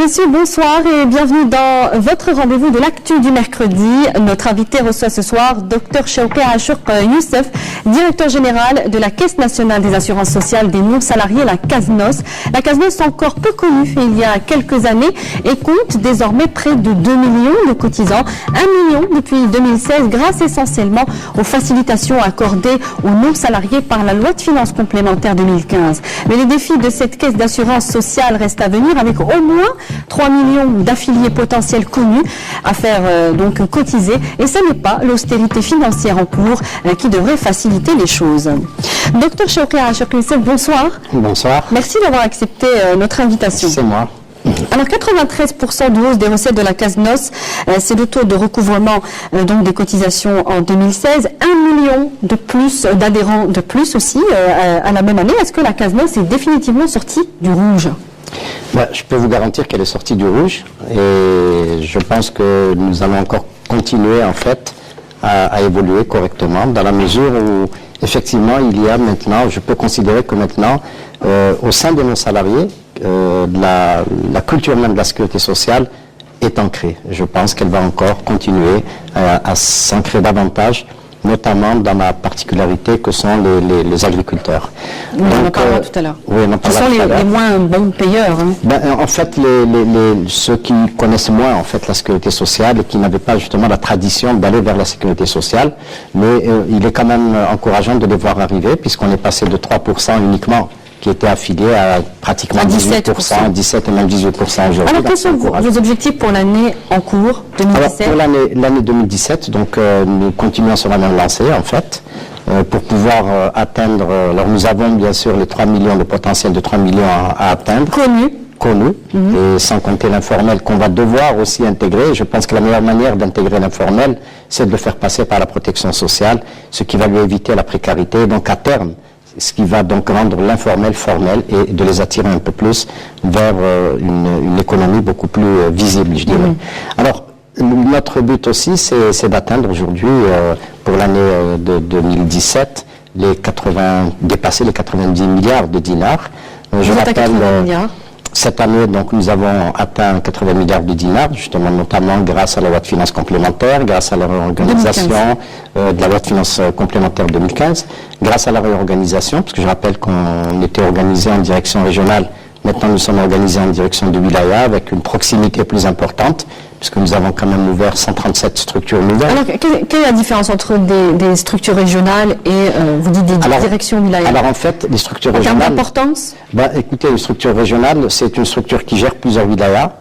messieurs, bonsoir et bienvenue dans votre rendez-vous de l'actu du mercredi. Notre invité reçoit ce soir Dr Chauke Achouk Youssef, directeur général de la Caisse nationale des assurances sociales des non-salariés, la CASNOS. La CASNOS, encore peu connue il y a quelques années, et compte désormais près de 2 millions de cotisants, 1 million depuis 2016, grâce essentiellement aux facilitations accordées aux non-salariés par la loi de finances complémentaire 2015. Mais les défis de cette caisse d'assurance sociale restent à venir, avec au moins 3 millions d'affiliés potentiels connus à faire donc cotiser, et ce n'est pas l'austérité financière en cours qui devrait faciliter les choses. Docteur Chauke Achouk Youssef, bonsoir. Bonsoir. Merci d'avoir accepté notre invitation. C'est moi. Alors 93% de hausse des recettes de la CASNOS, c'est le taux de recouvrement donc des cotisations en 2016, 1 million de plus d'adhérents de plus aussi à la même année. Est-ce que la CASNOS est définitivement sortie du rouge? Je peux vous garantir qu'elle est sortie du rouge, et je pense que nous allons encore continuer en fait à évoluer correctement, dans la mesure où effectivement il y a maintenant, je peux considérer que maintenant au sein de nos salariés, la culture même de la sécurité sociale est ancrée. Je pense qu'elle va encore continuer à s'ancrer davantage, notamment dans la particularité que sont les agriculteurs. On en parlera tout à l'heure. Oui, on en Ce sont les moins bons payeurs. En fait, ceux qui connaissent moins en fait la sécurité sociale et qui n'avaient pas justement la tradition d'aller vers la sécurité sociale, mais il est quand même encourageant de les voir arriver, puisqu'on est passé de 3% uniquement qui étaient affiliés à pratiquement 18%, 17 et même 18% aujourd'hui. Alors, quels sont vos objectifs pour l'année en cours, 2017? Alors, pour l'année 2017, donc, nous continuons sur la même lancée, en fait, pour pouvoir atteindre, alors nous avons bien sûr les 3 millions, le potentiel de 3 millions à atteindre. Connu, et sans compter l'informel qu'on va devoir aussi intégrer. Je pense que la meilleure manière d'intégrer l'informel, c'est de le faire passer par la protection sociale, ce qui va lui éviter la précarité, donc à terme, ce qui va donc rendre l'informel formel et de les attirer un peu plus vers une économie beaucoup plus visible, je dirais. Alors, notre but aussi, c'est d'atteindre aujourd'hui, pour l'année de 2017, dépasser les 90 milliards de dinars. Je rappelle, cette année, donc, nous avons atteint 80 milliards de dinars, justement, notamment grâce à la loi de finances complémentaire, grâce à la réorganisation de la loi de finances complémentaire 2015, grâce à la réorganisation, parce que je rappelle qu'on était organisé en direction régionale. Maintenant, nous sommes organisés en direction de wilaya avec une proximité plus importante, puisque nous avons quand même ouvert 137 structures nouvelles. Alors, quelle est la différence entre des structures régionales et, vous dites, des directions wilaya? Alors, en fait, les structures régionales... En termes d'importance? Écoutez, une structure régionale, c'est une structure qui gère plusieurs wilayas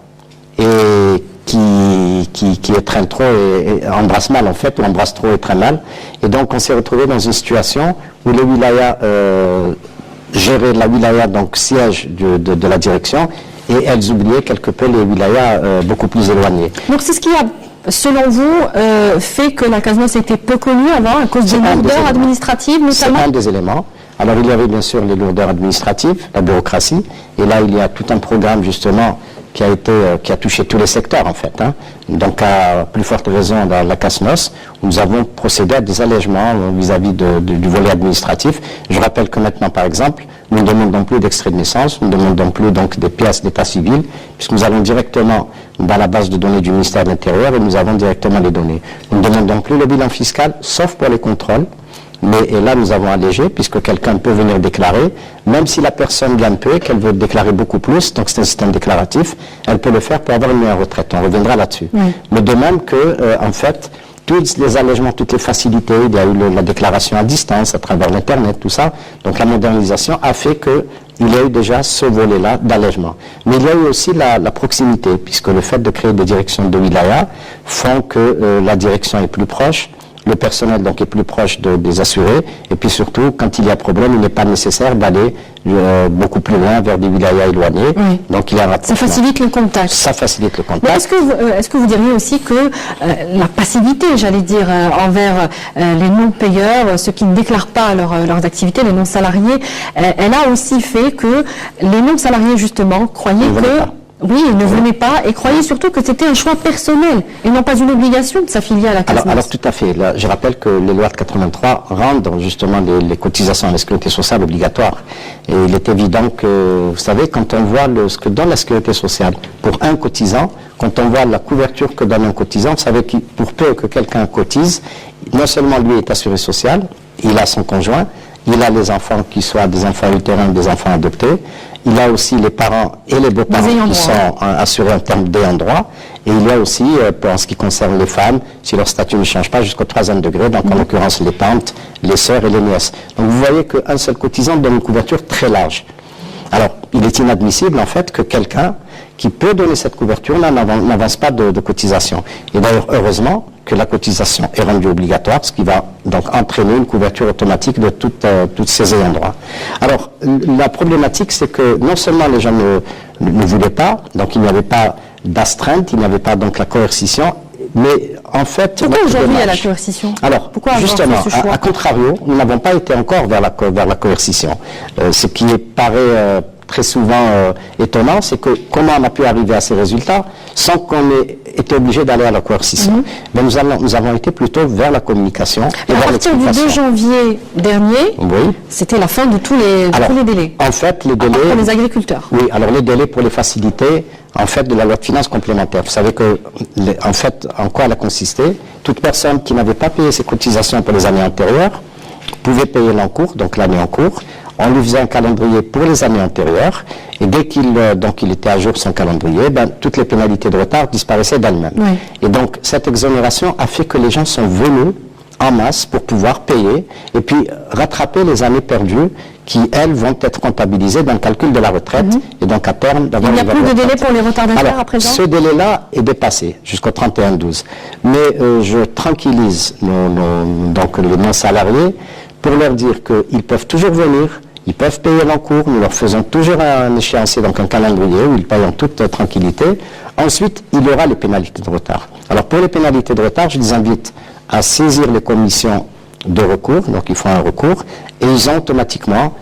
et qui étreint trop et embrasse mal, en fait, ou embrasse trop et très mal. Et donc, on s'est retrouvé dans une situation où les wilayas... gérer la wilaya, donc siège de la direction, et elles oubliaient quelque peu les wilayas beaucoup plus éloignés. Donc c'est ce qui a, selon vous, fait que la CASNOS était peu connue avant, à cause des lourdeurs administratives notamment? C'est un des éléments. Alors il y avait bien sûr les lourdeurs administratives, la bureaucratie, et là il y a tout un programme justement qui a touché tous les secteurs en fait. Donc à plus forte raison dans la CASNOS, nous avons procédé à des allègements vis-à-vis du volet administratif. Je rappelle que maintenant par exemple, nous ne demandons plus d'extrait de naissance, nous ne demandons plus donc des pièces d'état civil, puisque nous allons directement dans la base de données du ministère de l'Intérieur et nous avons directement les données. Nous ne demandons plus le bilan fiscal, sauf pour les contrôles. Et là, nous avons allégé, puisque quelqu'un peut venir déclarer, même si la personne gagne peu et qu'elle veut déclarer beaucoup plus, donc c'est un système déclaratif, elle peut le faire pour avoir une meilleure retraite. On reviendra là-dessus. Mais de même que, en fait, tous les allègements, toutes les facilités, il y a eu la déclaration à distance, à travers l'Internet, tout ça. Donc la modernisation a fait qu'il y a eu déjà ce volet-là d'allègement. Mais il y a eu aussi la proximité, puisque le fait de créer des directions de wilaya font que la direction est plus proche. Le personnel donc est plus proche des assurés, et puis surtout quand il y a problème, il n'est pas nécessaire d'aller beaucoup plus loin vers des wilayas éloignés. Donc il y a ça facilite le contact. Ça facilite le contact. Est-ce que vous diriez aussi que la passivité, j'allais dire, envers les non-payeurs, ceux qui ne déclarent pas leurs activités, les non-salariés, elle a aussi fait que les non-salariés justement croyaient Oui, ne venez pas et croyez surtout que c'était un choix personnel et non pas une obligation de s'affilier à la CASNOS. Alors tout à fait. Là, je rappelle que les lois de 83 rendent justement les cotisations à la sécurité sociale obligatoires. Et il est évident que, vous savez, quand on voit ce que donne la sécurité sociale pour un cotisant, quand on voit la couverture que donne un cotisant, vous savez que pour peu que quelqu'un cotise, non seulement lui est assuré social, il a son conjoint, il a les enfants qui soient des enfants utérins, des enfants adoptés, il a aussi les parents et les beaux-parents qui sont assurés en termes d'ayants droit, et il y a aussi, en ce qui concerne les femmes, si leur statut ne change pas jusqu'au 3e degré, donc en l'occurrence les tantes, les sœurs et les nièces. Donc vous voyez qu'un seul cotisant donne une couverture très large. Alors, il est inadmissible en fait que quelqu'un qui peut donner cette couverture-là n'avance pas de cotisation. Et d'ailleurs, heureusement que la cotisation est rendue obligatoire, ce qui va donc entraîner une couverture automatique de toutes ces ayants droit. Alors, la problématique, c'est que non seulement les gens ne voulaient pas, donc il n'y avait pas d'astreinte, il n'y avait pas donc la coercition, mais en fait... Pourquoi aujourd'hui il y a la coercition? Alors, justement, à contrario, nous n'avons pas été encore vers la coercition. Ce qui paraît très souvent étonnant, c'est que comment on a pu arriver à ces résultats sans qu'on ait été obligé d'aller à la coercition. Mais nous avons été plutôt vers la communication et vers l'explication. À partir du 2 janvier dernier, c'était la fin de tous les délais. En fait, les délais... Pour les agriculteurs. Oui, alors les délais pour les facilités, en fait, de la loi de finances complémentaire. Vous savez que, en fait, en quoi elle a consisté? Toute personne qui n'avait pas payé ses cotisations pour les années antérieures pouvait payer l'encours, donc l'année en cours. On lui faisait un calendrier pour les années antérieures, et dès qu'il était à jour son calendrier, toutes les pénalités de retard disparaissaient d'elles-mêmes. Oui. Et donc, cette exonération a fait que les gens sont venus en masse pour pouvoir payer, et puis rattraper les années perdues qui, elles, vont être comptabilisées dans le calcul de la retraite, et donc à terme d'avoir... Il n'y a plus de délai pour les retardataires à présent? Ce délai-là est dépassé jusqu'au 31/12. Mais je tranquillise les non-salariés pour leur dire qu'ils peuvent toujours venir, ils peuvent payer l'encours, nous leur faisons toujours un échéancier, donc un calendrier où ils payent en toute tranquillité. Ensuite, il y aura les pénalités de retard. Alors pour les pénalités de retard, je les invite à saisir les commissions de recours, donc ils font un recours, et ils ont automatiquement,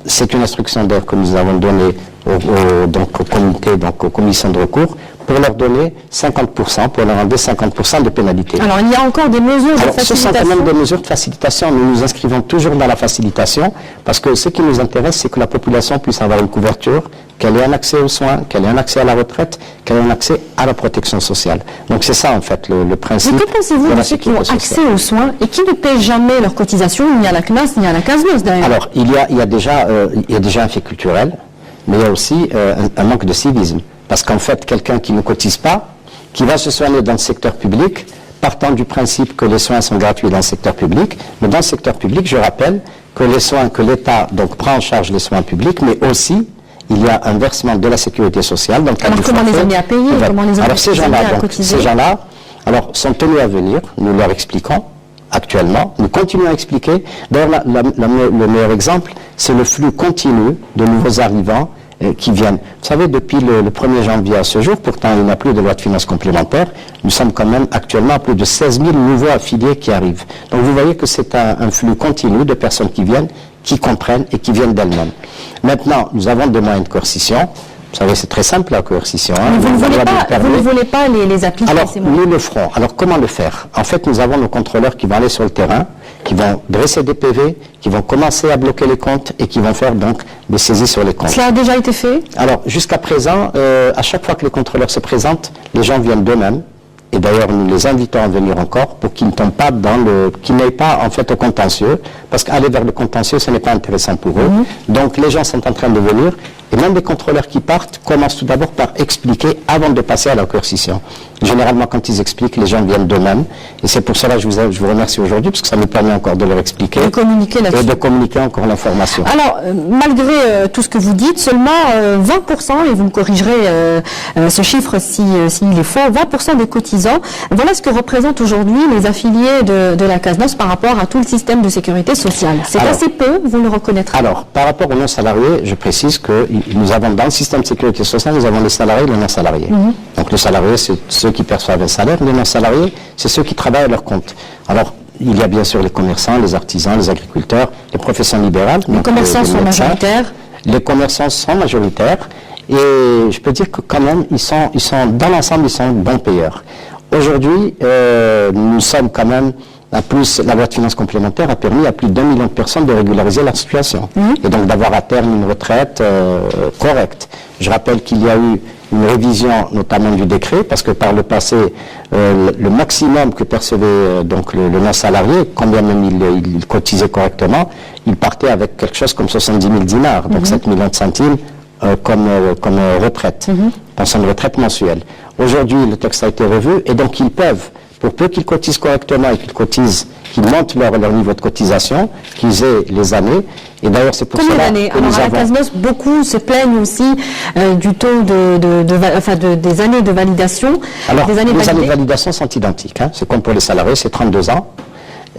c'est une instruction d'ailleurs que nous avons donnée au comité, donc aux commissions de recours, pour leur donner 50%, pour leur enlever 50% de pénalité. Alors il y a encore des mesures de facilitation. Ce sont quand même des mesures de facilitation. Nous nous inscrivons toujours dans la facilitation, parce que ce qui nous intéresse, c'est que la population puisse avoir une couverture, qu'elle ait un accès aux soins, qu'elle ait un accès à la retraite, qu'elle ait un accès à la protection sociale. Donc c'est ça en fait le principe. Mais que pensez-vous de ceux qui ont accès aux soins et qui ne paient jamais leurs cotisations, ni à la CNAS, ni à la CASNOS d'ailleurs? Alors il y a déjà un fait culturel, mais il y a aussi un manque de civisme. Parce qu'en fait, quelqu'un qui ne cotise pas, qui va se soigner dans le secteur public, partant du principe que les soins sont gratuits dans le secteur public, mais dans le secteur public, je rappelle que les soins, que l'État donc prend en charge les soins publics, mais aussi il y a un versement de la sécurité sociale. Donc, alors comment les amener à payer? Comment les alors ces gens-là, sont tenus à venir, nous leur expliquons actuellement, nous continuons à expliquer. D'ailleurs, le meilleur exemple, c'est le flux continu de nouveaux arrivants qui viennent. Vous savez, depuis le 1er janvier à ce jour, pourtant il n'y a plus de loi de finances complémentaire, nous sommes quand même actuellement à plus de 16 000 nouveaux affiliés qui arrivent. Donc vous voyez que c'est un flux continu de personnes qui viennent, qui comprennent et qui viennent d'elles-mêmes. Maintenant, nous avons des moyens de coercition. Vous savez, c'est très simple la coercition. Hein. Vous ne voulez pas les appliquer? Alors, nous le ferons. Alors, comment le faire? En fait, nous avons nos contrôleurs qui vont aller sur le terrain, qui vont dresser des PV, qui vont commencer à bloquer les comptes et qui vont faire donc des saisies sur les comptes. Cela a déjà été fait? Alors, jusqu'à présent, à chaque fois que les contrôleurs se présentent, les gens viennent d'eux-mêmes. Et d'ailleurs, nous les invitons à venir encore pour qu'ils ne tombent pas qu'ils n'aillent pas en fait au contentieux, parce qu'aller vers le contentieux, ce n'est pas intéressant pour eux. Donc, les gens sont en train de venir. Et même les contrôleurs qui partent commencent tout d'abord par expliquer avant de passer à la coercition. Généralement, quand ils expliquent, les gens viennent d'eux-mêmes. Et c'est pour cela que je vous remercie aujourd'hui, parce que ça nous permet encore de leur expliquer. De communiquer là-dessus. Et de communiquer encore l'information. Alors, malgré tout ce que vous dites, seulement 20%, et vous me corrigerez ce chiffre s'il est faux, 20% des cotisants, voilà ce que représentent aujourd'hui les affiliés de la CASNOS par rapport à tout le système de sécurité sociale. C'est assez peu, vous le reconnaîtrez. Alors, par rapport aux non-salariés, je précise que nous avons dans le système de sécurité sociale, nous avons les salariés et les non-salariés. Donc les salariés, c'est ceux qui perçoivent un salaire, les non-salariés, c'est ceux qui travaillent à leur compte. Alors, il y a bien sûr les commerçants, les artisans, les agriculteurs, les professions libérales. Les commerçants sont majoritaires. Les commerçants sont majoritaires Et je peux dire que quand même, ils sont dans l'ensemble, ils sont bons payeurs. Aujourd'hui, nous sommes quand même, en plus, la loi de finances complémentaire a permis à plus d'1 million de personnes de régulariser leur situation. Et donc d'avoir à terme une retraite correcte. Je rappelle qu'il y a eu une révision notamment du décret, parce que par le passé, le maximum que percevait donc le non-salarié, combien même il cotisait correctement, il partait avec quelque chose comme 70 000 dinars, donc 7 millions de centimes comme retraite, pension de retraite mensuelle. Aujourd'hui, le texte a été revu, et donc ils peuvent, pour peu qu'ils cotisent correctement et qu'ils montent leur niveau de cotisation, qu'ils aient les années. Et d'ailleurs, c'est pour Combien cela d'années? que Alors, nous à la avons... CASNOS, beaucoup se plaignent aussi du taux des années de validation. Alors, des années les années de validées. validation sont identiques. Hein. C'est comme pour les salariés, c'est 32 ans.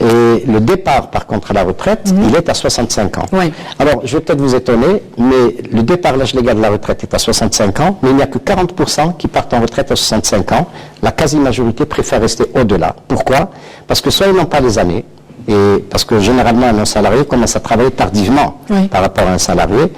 Et le départ, par contre, à la retraite, il est à 65 ans. Ouais. Alors, je vais peut-être vous étonner, mais le départ, l'âge légal de la retraite est à 65 ans, mais il n'y a que 40% qui partent en retraite à 65 ans. La quasi-majorité préfère rester au-delà. Pourquoi? Parce que soit ils n'ont pas les années, et parce que généralement, un non-salarié commence à travailler tardivement par rapport à un salarié.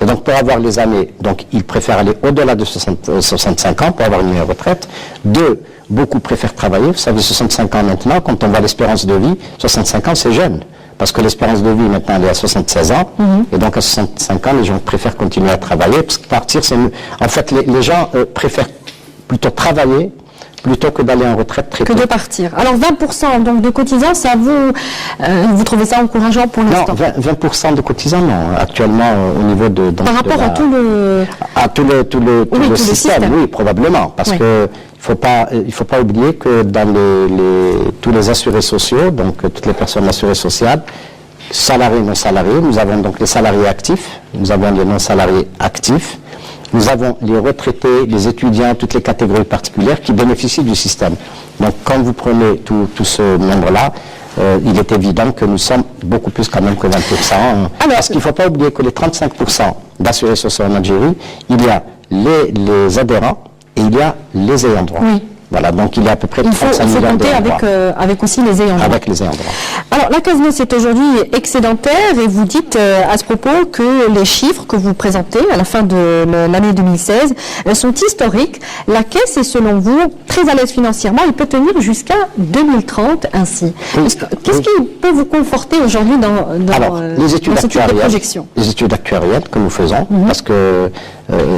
Et donc, pour avoir les années, donc, ils préfèrent aller au-delà de 65 ans pour avoir une meilleure retraite. Deux, beaucoup préfèrent travailler. Vous savez, 65 ans maintenant, quand on voit l'espérance de vie, 65 ans, c'est jeune. Parce que l'espérance de vie, maintenant, elle est à 76 ans. Et donc, à 65 ans, les gens préfèrent continuer à travailler. Parce que partir, c'est mieux. En fait, les gens préfèrent plutôt travailler plutôt que d'aller en retraite très tôt. Que de partir. Alors 20% donc de cotisants, ça vous trouvez ça encourageant pour l'instant? Non, 20% de cotisants, non. Actuellement, au niveau de... Donc, par rapport à tout le système, oui, probablement. Parce que il faut pas oublier que dans tous les assurés sociaux, donc toutes les personnes assurées sociales, salariés, non salariés, nous avons donc les salariés actifs, nous avons les non salariés actifs, nous avons les retraités, les étudiants, toutes les catégories particulières qui bénéficient du système. Donc quand vous prenez tout ce nombre-là, il est évident que nous sommes beaucoup plus quand même que 20%. Parce qu'il ne faut pas oublier que les 35% d'assurés sociaux en Algérie, il y a les adhérents et il y a les ayants droit. Oui. Voilà, donc il y a à peu près 35 millions d'ayants droit. Il faut compter avec aussi les ayants droit. Avec les ayants droit. Alors, la CASNOS est aujourd'hui excédentaire et vous dites à ce propos que les chiffres que vous présentez à la fin de l'année 2016 sont historiques. La Caisse est, selon vous, très à l'aise financièrement et peut tenir jusqu'à 2030 ainsi. Oui. Qu'est-ce qui peut vous conforter aujourd'hui dans Alors, les études ce type de projection? Les études actuarielles que nous faisons, parce que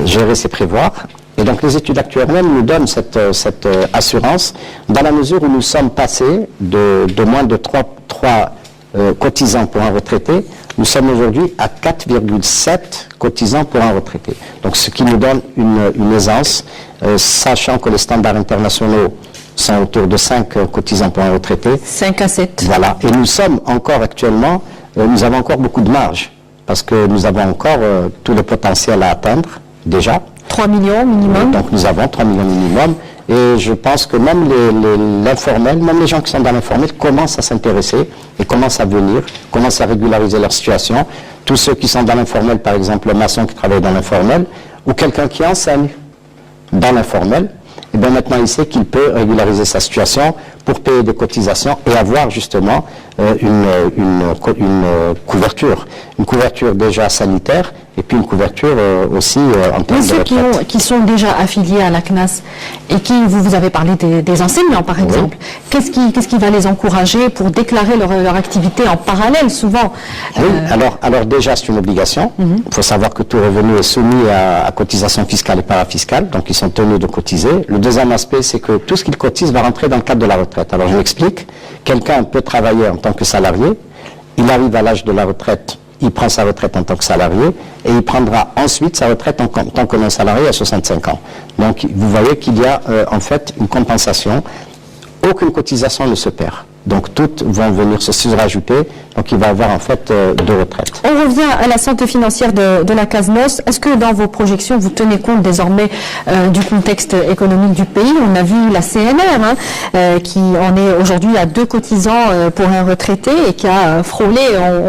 gérer, c'est prévoir. Et donc les études actuarielles nous donnent cette assurance dans la mesure où nous sommes passés de moins de 3 cotisants pour un retraité, nous sommes aujourd'hui à 4,7 cotisants pour un retraité. Donc ce qui nous donne une aisance, sachant que les standards internationaux sont autour de 5 cotisants pour un retraité. 5 à 7. Voilà. Et nous sommes encore actuellement, nous avons encore beaucoup de marge, parce que nous avons encore tout le potentiel à atteindre déjà. 3 millions minimum. Donc nous avons 3 millions minimum et je pense que même l'informel, même les gens qui sont dans l'informel commencent à s'intéresser et commencent à venir, commencent à régulariser leur situation. Tous ceux qui sont dans l'informel, par exemple le maçon qui travaille dans l'informel ou quelqu'un qui enseigne dans l'informel, et bien maintenant il sait qu'il peut régulariser sa situation pour payer des cotisations et avoir justement une couverture déjà sanitaire et puis une couverture aussi en termes de retraite. Ceux qui sont déjà affiliés à la CNAS et qui, vous avez parlé des enseignants par exemple, qu'est-ce qui va les encourager pour déclarer leur activité en parallèle souvent? Oui, alors déjà c'est une obligation. Il faut savoir que tout revenu est soumis à cotisation fiscale et parafiscale, donc ils sont tenus de cotiser. Le deuxième aspect, c'est que tout ce qu'ils cotisent va rentrer dans le cadre de la retraite. Alors je m'explique, quelqu'un peut travailler en tant que salarié, il arrive à l'âge de la retraite, il prend sa retraite en tant que salarié et il prendra ensuite sa retraite en tant que non-salarié à 65 ans. Donc vous voyez qu'il y a en fait une compensation, aucune cotisation ne se perd. Donc toutes vont venir se surajouter, donc il va y avoir en fait deux retraites. On revient à la santé financière de la CASNOS. Est-ce que dans vos projections, vous tenez compte désormais du contexte économique du pays? On a vu la CNR qui en est aujourd'hui à 2 cotisants pour un retraité et qui a frôlé,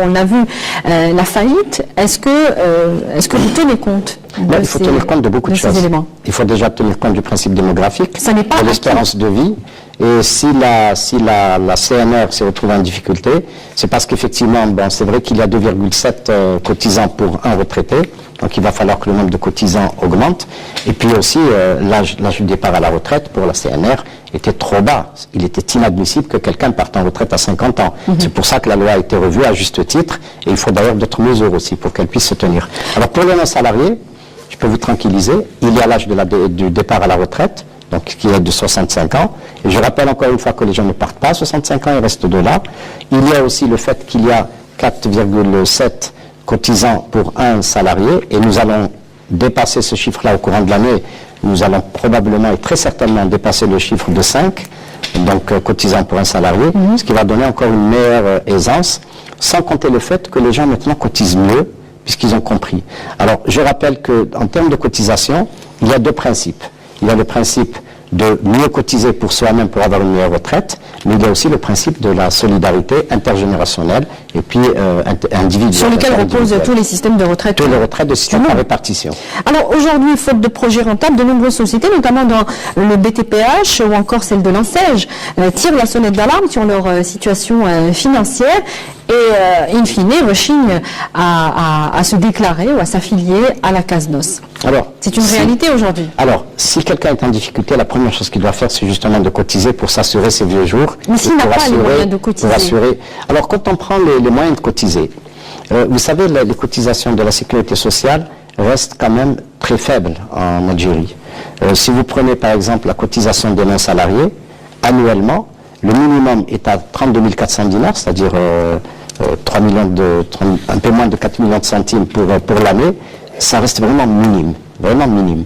on a vu la faillite. Est-ce que vous tenez compte Il faut tenir compte de beaucoup de choses. Éléments. Il faut déjà tenir compte du principe démographique, Ça n'est pas de l'espérance de vie. Et si la CNR se retrouve en difficulté, c'est parce qu'effectivement, c'est vrai qu'il y a 2,7 cotisants pour un retraité, Donc il va falloir que le nombre de cotisants augmente. Et puis aussi, l'âge du départ à la retraite pour la CNR était trop bas. Il était inadmissible que quelqu'un parte en retraite à 50 ans. C'est pour ça que la loi a été revue à juste titre. Et il faut d'ailleurs d'autres mesures aussi pour qu'elle puisse se tenir. Alors pour les non-salariés, je peux vous tranquilliser, il y a l'âge du départ à la retraite, donc qui est de 65 ans. Et je rappelle encore une fois que les gens ne partent pas à 65 ans, ils restent de là. Il y a aussi le fait qu'il y a 4,7 cotisants pour un salarié, et nous allons dépasser ce chiffre-là au courant de l'année. Nous allons probablement et très certainement dépasser le chiffre de 5, donc cotisants pour un salarié, ce qui va donner encore une meilleure aisance, sans compter le fait que les gens maintenant cotisent mieux, puisqu'ils ont compris. Alors, je rappelle qu'en termes de cotisation, il y a deux principes. Il y a le principe de mieux cotiser pour soi-même pour avoir une meilleure retraite, mais il y a aussi le principe de la solidarité intergénérationnelle et puis individuelle. Sur lequel reposent tous les systèmes de retraite. Tous les retraites de système par répartition. Alors aujourd'hui, faute de projets rentables, de nombreuses sociétés, notamment dans le BTPH ou encore celle de l'ANSEJ, tirent la sonnette d'alarme sur leur situation financière et, in fine, rechignent à se déclarer ou à s'affilier à la CASNOS. C'est une réalité aujourd'hui. Alors, si quelqu'un est en difficulté, la première chose qu'il doit faire, c'est justement de cotiser pour s'assurer ses vieux jours. Mais s'il n'a pas les moyens de cotiser. Alors, quand on prend les moyens de cotiser, vous savez, les cotisations de la sécurité sociale restent quand même très faibles en Algérie. Si vous prenez par exemple la cotisation des non-salariés, annuellement, le minimum est à 32 400 dinars, c'est-à-dire un peu moins de 4 millions de centimes pour l'année. Ça reste vraiment minime, vraiment minime.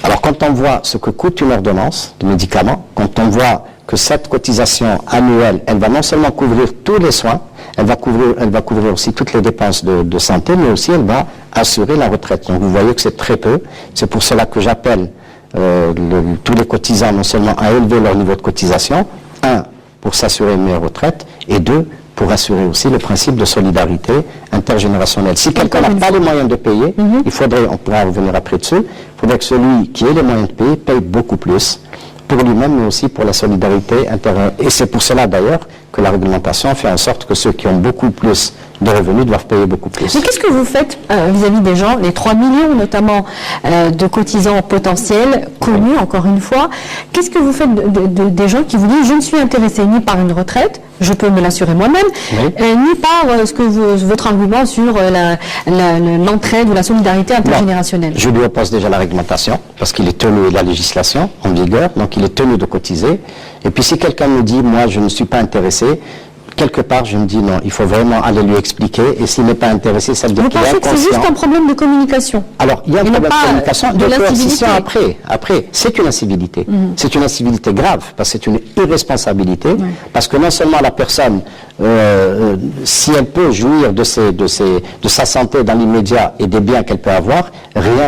Alors quand on voit ce que coûte une ordonnance de médicaments, quand on voit que cette cotisation annuelle, elle va non seulement couvrir tous les soins, elle va couvrir aussi toutes les dépenses de santé, mais aussi elle va assurer la retraite. Donc vous voyez que c'est très peu. C'est pour cela que j'appelle tous les cotisants non seulement à élever leur niveau de cotisation, pour s'assurer une meilleure retraite, et pour assurer aussi le principe de solidarité intergénérationnelle. Si quelqu'un n'a pas les moyens de payer, on pourra revenir après dessus, il faudrait que celui qui ait les moyens de payer paye beaucoup plus pour lui-même, mais aussi pour la solidarité intérieure. Et c'est pour cela d'ailleurs que la réglementation fait en sorte que ceux qui ont beaucoup plus de revenus doivent payer beaucoup plus. Mais qu'est-ce que vous faites vis-à-vis des gens, les 3 millions notamment de cotisants potentiels, connus encore une fois, qu'est-ce que vous faites des gens qui vous disent « je ne suis intéressé ni par une retraite, je peux me l'assurer moi-même, ni par votre argument sur l'entraide ou la solidarité intergénérationnelle ». Je lui oppose déjà la réglementation, parce qu'il est tenu de la législation en vigueur, donc il est tenu de cotiser. Et puis si quelqu'un me dit « moi je ne suis pas intéressé », quelque part, je me dis non, il faut vraiment aller lui expliquer, et s'il n'est pas intéressé, ça veut dire qu'il est inconscient. Vous pensez que c'est juste un problème de communication? Alors, il y a un problème de communication, de coercition après. C'est une incivilité. C'est une incivilité grave, parce que c'est une irresponsabilité, parce que non seulement la personne, si elle peut jouir de sa santé dans l'immédiat et des biens qu'elle peut avoir, rien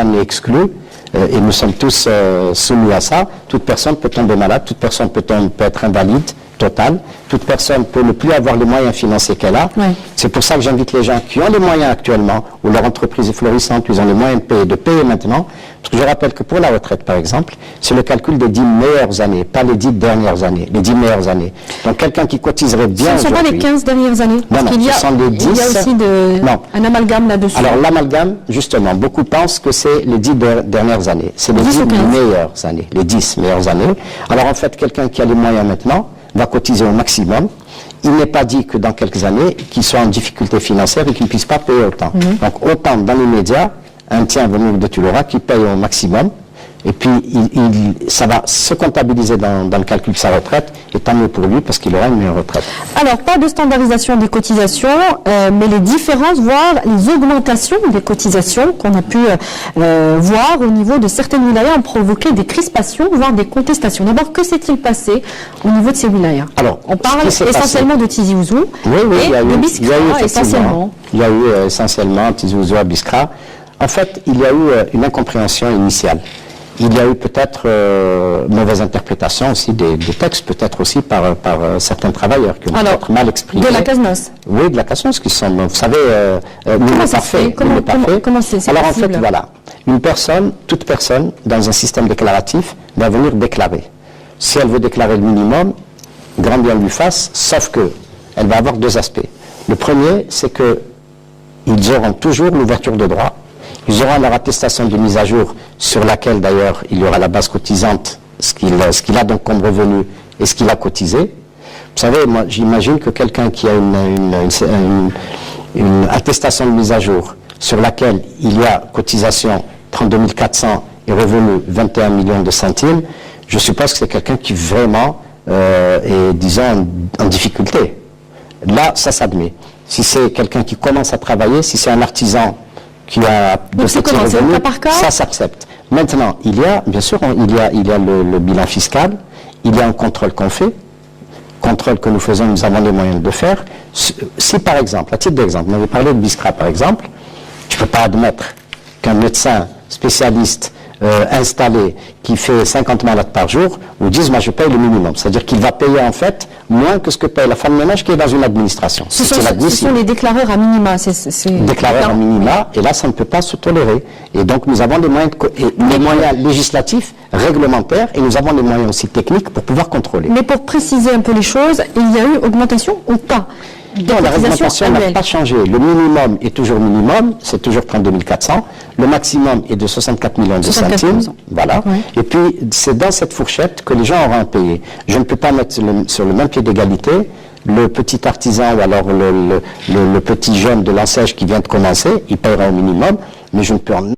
n'est exclu. Et nous sommes tous soumis à ça. Toute personne peut tomber malade, toute personne peut être invalide totale, toute personne peut ne plus avoir les moyens financiers qu'elle a. C'est pour ça que j'invite les gens qui ont les moyens actuellement, où leur entreprise est florissante, ils ont les moyens de payer maintenant. Parce que je rappelle que pour la retraite, par exemple, c'est le calcul des 10 meilleures années, pas les 10 dernières années, les 10 meilleures années. Donc quelqu'un qui cotiserait bien ce ne sont pas les 15 dernières années, parce qu'il y a aussi un amalgame là-dessus. Alors l'amalgame, justement, beaucoup pensent que c'est les 10 dernières années. C'est les 10 meilleures années, les 10 meilleures années. Alors en fait, quelqu'un qui a les moyens maintenant va cotiser au maximum. Il n'est pas dit que dans quelques années, qu'il soit en difficulté financière et qu'il ne puisse pas payer autant. Donc autant dans l'immédiat, un tien venu de Tulora qui paye au maximum, et puis ça va se comptabiliser dans le calcul de sa retraite, et tant mieux pour lui parce qu'il aura une meilleure retraite. Alors, pas de standardisation des cotisations, mais les différences, voire les augmentations des cotisations qu'on a pu voir au niveau de certaines wilayas ont provoqué des crispations, voire des contestations. D'abord, que s'est-il passé au niveau de ces wilayas? Alors, on parle essentiellement de Tizi Ouzou et de Biskra, essentiellement. Il y a eu essentiellement Tizi Ouzou à Biskra. En fait, il y a eu une incompréhension initiale. Il y a eu peut-être mauvaise interprétation aussi des textes, peut-être aussi par certains travailleurs qui ont peut-être mal exprimé. De la CASNOS? Oui, de la CASNOS, qui sont, vous savez, comment ça se fait? Comment c'est Alors en fait, voilà, toute personne, dans un système déclaratif, va venir déclarer. Si elle veut déclarer le minimum, grand bien lui fasse, sauf que elle va avoir deux aspects. Le premier, c'est que ils auront toujours l'ouverture de droit Ils auront leur attestation de mise à jour sur laquelle d'ailleurs il y aura la base cotisante, ce qu'il a donc comme revenu et ce qu'il a cotisé. Vous savez, moi j'imagine que quelqu'un qui a une attestation de mise à jour sur laquelle il y a cotisation 32 400 et revenu 21 millions de centimes, je suppose que c'est quelqu'un qui vraiment est, disons, en difficulté. Là, ça s'admet. Si c'est quelqu'un qui commence à travailler, si c'est un artisan qui a de petits revenus, ça s'accepte. Maintenant, il y a, bien sûr, il y a le bilan fiscal, il y a un contrôle qu'on fait, contrôle que nous faisons, nous avons les moyens de faire. Si par exemple, à titre d'exemple, on avait parlé de Biskra par exemple, je ne peux pas admettre qu'un médecin spécialiste installé qui fait 50 malades par jour vous dise moi je paye le minimum. C'est-à-dire qu'il va payer en fait moins que ce que paye la femme de ménage qui est dans une administration. Ce sont les déclareurs à minima. Déclareurs à minima, et là ça ne peut pas se tolérer. Et donc nous avons des moyens, les moyens législatifs, réglementaires, et nous avons des moyens aussi techniques pour pouvoir contrôler. Mais pour préciser un peu les choses, il y a eu augmentation ou pas? Non, la réglementation n'a pas changé. Le minimum est toujours minimum, c'est toujours 32 400. Le maximum est de 64 millions de centimes. Voilà. Oui. Et puis, c'est dans cette fourchette que les gens auront à payer. Je ne peux pas mettre sur le même pied d'égalité le petit artisan ou alors le petit jeune de l'enseigne qui vient de commencer, il paiera au minimum, mais je ne peux en...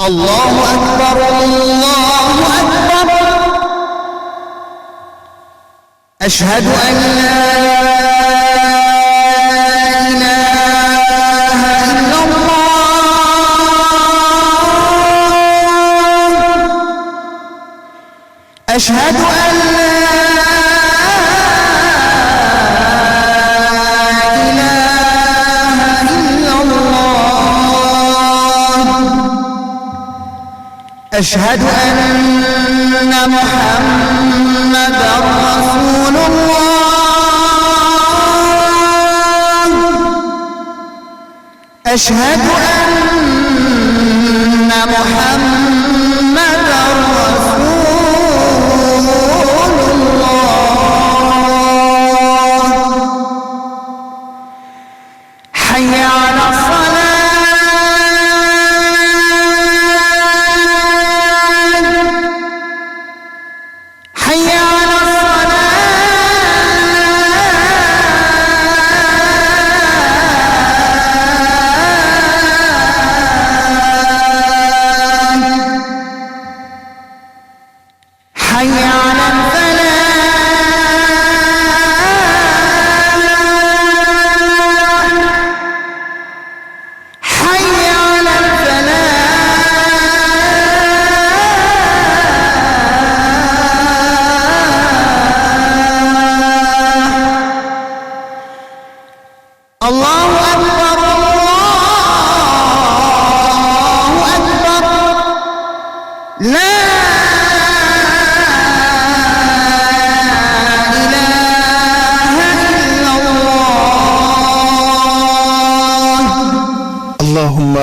الله أكبر الله أكبر أشهد أن لا إله إلا الله أشهد أن لا أشهد أن محمدًا رسول الله أشهد أن محمدًا رسول الله حي على الصلاة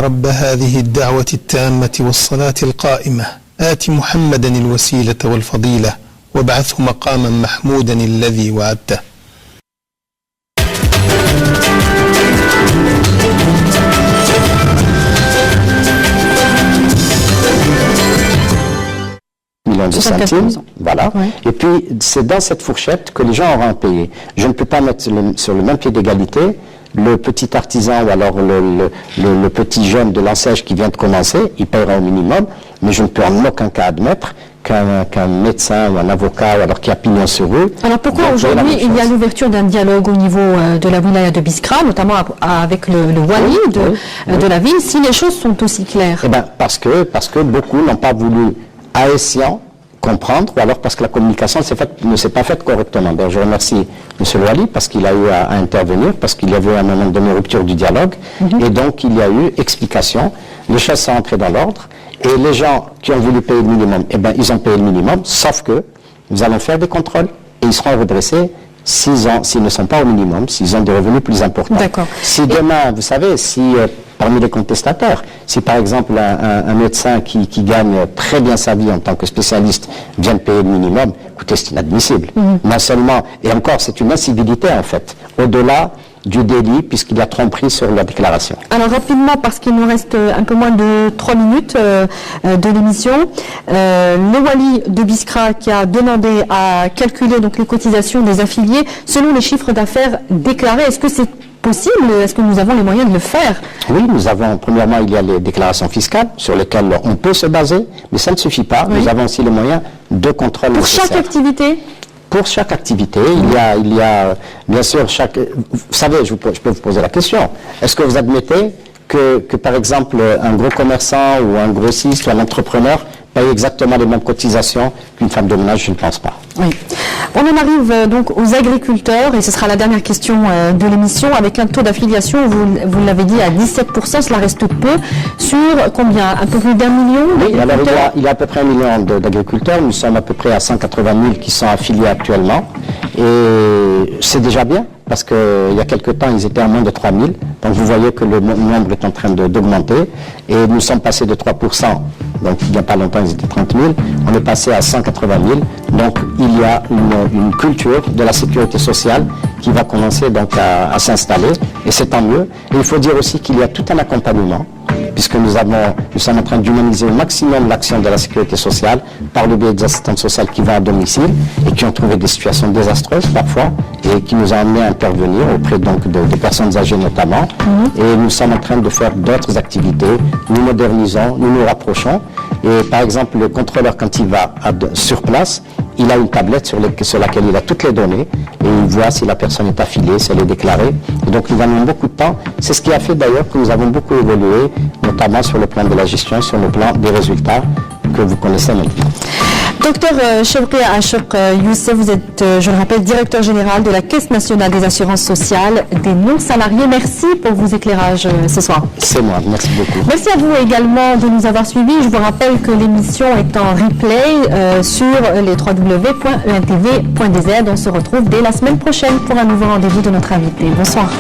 رب هذه الدعوة التامة والصلاة القائمة آت محمدا الوسيلة والفضيلة وابعثه مقاما محمودا الذي وعدته. De centimes, voilà. Oui. Et puis c'est dans cette fourchette que les gens auront à payer. Je ne peux pas mettre sur le même pied d'égalité le petit artisan ou alors le petit jeune de l'enseigne qui vient de commencer, il paiera au minimum, mais je ne peux en aucun cas admettre qu'un médecin ou un avocat ou alors qui a pignon sur rue. Alors pourquoi aujourd'hui il y a l'ouverture d'un dialogue au niveau de la wilaya de Biskra, notamment avec le wali de la ville, si les choses sont aussi claires? Eh bien parce que beaucoup n'ont pas voulu à escient comprendre, ou alors parce que la communication ne s'est pas faite correctement. Donc je remercie M. le Wali parce qu'il a eu à intervenir, parce qu'il y avait à un moment donné rupture du dialogue, et donc il y a eu explication, les choses sont entrées dans l'ordre, et les gens qui ont voulu payer le minimum, eh bien ils ont payé le minimum, sauf que nous allons faire des contrôles, et ils seront redressés s'ils ne sont pas au minimum, s'ils ont des revenus plus importants. D'accord. Si demain, vous savez, si parmi les contestataires. Si par exemple un médecin qui gagne très bien sa vie en tant que spécialiste vient de payer le minimum, écoutez, c'est inadmissible. Non seulement, et encore, c'est une incivilité en fait, au-delà du délit, puisqu'il y a tromperie sur la déclaration. Alors rapidement, parce qu'il nous reste un peu moins de 3 minutes de l'émission, le Wali de Biskra qui a demandé à calculer donc les cotisations des affiliés selon les chiffres d'affaires déclarés. Est-ce que c'est possible? Est-ce que nous avons les moyens de le faire? Oui, nous avons, premièrement, il y a les déclarations fiscales sur lesquelles on peut se baser, mais ça ne suffit pas. Oui. Nous avons aussi les moyens de contrôle Pour nécessaires. chaque activité? Pour chaque activité, il y a bien sûr vous savez, je peux vous poser la question. Est-ce que vous admettez que par exemple un gros commerçant ou un grossiste ou un entrepreneur paye exactement les mêmes cotisations qu'une femme de ménage? Je ne pense pas. Oui. On en arrive donc aux agriculteurs et ce sera la dernière question de l'émission avec un taux d'affiliation, vous l'avez dit, à 17%, cela reste peu. Sur combien? Un peu plus d'1 million Oui, alors d'agriculteurs? il y a à peu près 1 million d'agriculteurs. Nous sommes à peu près à 180 000 qui sont affiliés actuellement. Et c'est déjà bien, parce qu'il y a quelque temps, ils étaient à moins de 3 000. Donc vous voyez que le nombre est en train d'augmenter. Et nous sommes passés de 3%. Donc il n'y a pas longtemps, ils étaient 30 000. On est passé à 180 000. Donc il y a une culture de la sécurité sociale qui va commencer donc à s'installer. Et c'est tant mieux. Et il faut dire aussi qu'il y a tout un accompagnement, puisque nous sommes en train d'humaniser au maximum l'action de la sécurité sociale par le biais des assistantes sociales qui vont à domicile et qui ont trouvé des situations désastreuses parfois et qui nous ont amené à intervenir auprès donc des personnes âgées notamment. Et nous sommes en train de faire d'autres activités. Nous modernisons, nous nous rapprochons. Et par exemple, le contrôleur, quand il va sur place, il a une tablette sur laquelle il a toutes les données et il voit si la personne est affiliée, si elle est déclarée. Et donc nous gagnons beaucoup de temps. C'est ce qui a fait d'ailleurs que nous avons beaucoup évolué, notamment sur le plan de la gestion, sur le plan des résultats que vous connaissez maintenant. Docteur Chewki Achouq Youssef, vous êtes, je le rappelle, directeur général de la Caisse nationale des assurances sociales des non-salariés. Merci pour vos éclairages ce soir. C'est moi, merci beaucoup. Merci à vous également de nous avoir suivis. Je vous rappelle que l'émission est en replay sur les www.entv.dz. On se retrouve dès la semaine prochaine pour un nouveau rendez-vous de notre invité. Bonsoir.